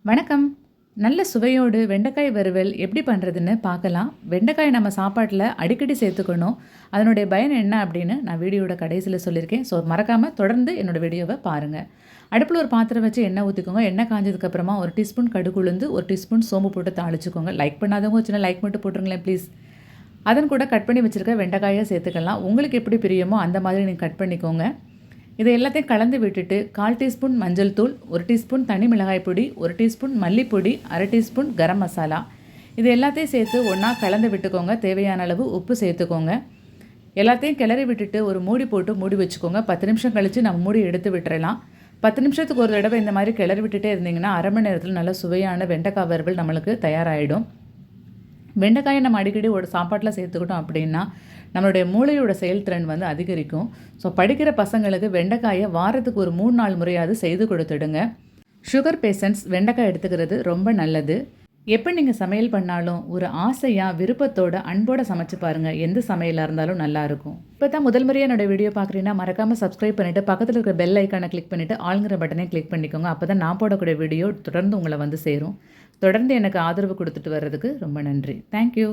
வணக்கம். நல்ல சுவையோடு வெண்டைக்காய் வறுவல் எப்படி பண்ணுறதுன்னு பார்க்கலாம். வெண்டைக்காய் நம்ம சாப்பாட்டில் அடிக்கடி சேர்த்துக்கணும். அதனுடைய பயன் என்ன அப்படின்னு நான் வீடியோட கடைசியில் சொல்லியிருக்கேன். ஸோ மறக்காமல் தொடர்ந்து என்னோடய வீடியோவை பாருங்கள். அடுப்பில் ஒரு பாத்திரம் வச்சு எண்ணெய் ஊற்றிக்கோங்க. எண்ணெய் காஞ்சதுக்கப்புறமா 1 டீஸ்பூன் கடுகு உளுந்து, 1 டீஸ்பூன் சோம்பு போட்டு தாளிச்சுக்கோங்க. லைக் பண்ணாதவங்க சின்ன லைக் மட்டும் போட்டுருங்களேன் ப்ளீஸ். அதன் கூட கட் பண்ணி வச்சுருக்க வெண்டைக்காயை சேர்த்துக்கலாம். உங்களுக்கு எப்படி பிரியுமோ அந்த மாதிரி நீங்கள் கட் பண்ணிக்கோங்க. இதை எல்லாத்தையும் கலந்து விட்டுட்டு 1/4 டீஸ்பூன் மஞ்சள் தூள், 1 டீஸ்பூன் தனி மிளகாய் பொடி, 1 டீஸ்பூன் மல்லிப்பொடி, 1/2 டீஸ்பூன் கரம் மசாலா, இது எல்லாத்தையும் சேர்த்து ஒன்றா கலந்து விட்டுக்கோங்க. தேவையான அளவு உப்பு சேர்த்துக்கோங்க. எல்லாத்தையும் கிளறி விட்டுட்டு ஒரு மூடி போட்டு மூடி வச்சுக்கோங்க. 10 நிமிஷம் கழித்து நம்ம மூடி எடுத்து விட்டுறலாம். 10 நிமிஷத்துக்கு ஒரு தடவை இந்த மாதிரி கிளறி விட்டுட்டே இருந்தீங்கன்னா அரை மணி நேரத்தில் நல்ல சுவையான வெண்டைக்காய் வறுவல் நம்மளுக்கு தயாராகிடும். வெண்டைக்காயை நம்ம அடிக்கடி ஒரு சாப்பாட்டில் சேர்த்துக்கிட்டோம் அப்படின்னா நம்மளுடைய மூளையோட செயல்திறன் அதிகரிக்கும். ஸோ படிக்கிற பசங்களுக்கு வெண்டைக்காயை வாரத்துக்கு ஒரு 3-4 முறையாவது செய்து கொடுத்துடுங்க. சுகர் பேஷண்ட்ஸ் வெண்டைக்காய் எடுத்துக்கிறது ரொம்ப நல்லது. எப்போ நீங்கள் சமையல் பண்ணாலும் ஒரு ஆசையாக விருப்பத்தோட அன்போடு சமைச்சு பாருங்கள். எந்த சமையலாக இருந்தாலும் நல்லாயிருக்கும். இப்போ தான் முதல் முறையாக என்னோடய வீடியோ பார்க்குறீங்கன்னா மறக்காமல் சப்ஸ்கிரைப் பண்ணிவிட்டு பக்கத்தில் இருக்கிற பெல் ஐக்கானை கிளிக் பண்ணிவிட்டு ஆளுங்கிற பட்டனை கிளிக் பண்ணிக்கோங்க. அப்போ தான் நான் போடக்கூடிய வீடியோ தொடர்ந்து உங்களை சேரும். தொடர்ந்து எனக்கு ஆதரவு கொடுத்துட்டு வர்றதுக்கு ரொம்ப நன்றி. தேங்க்யூ.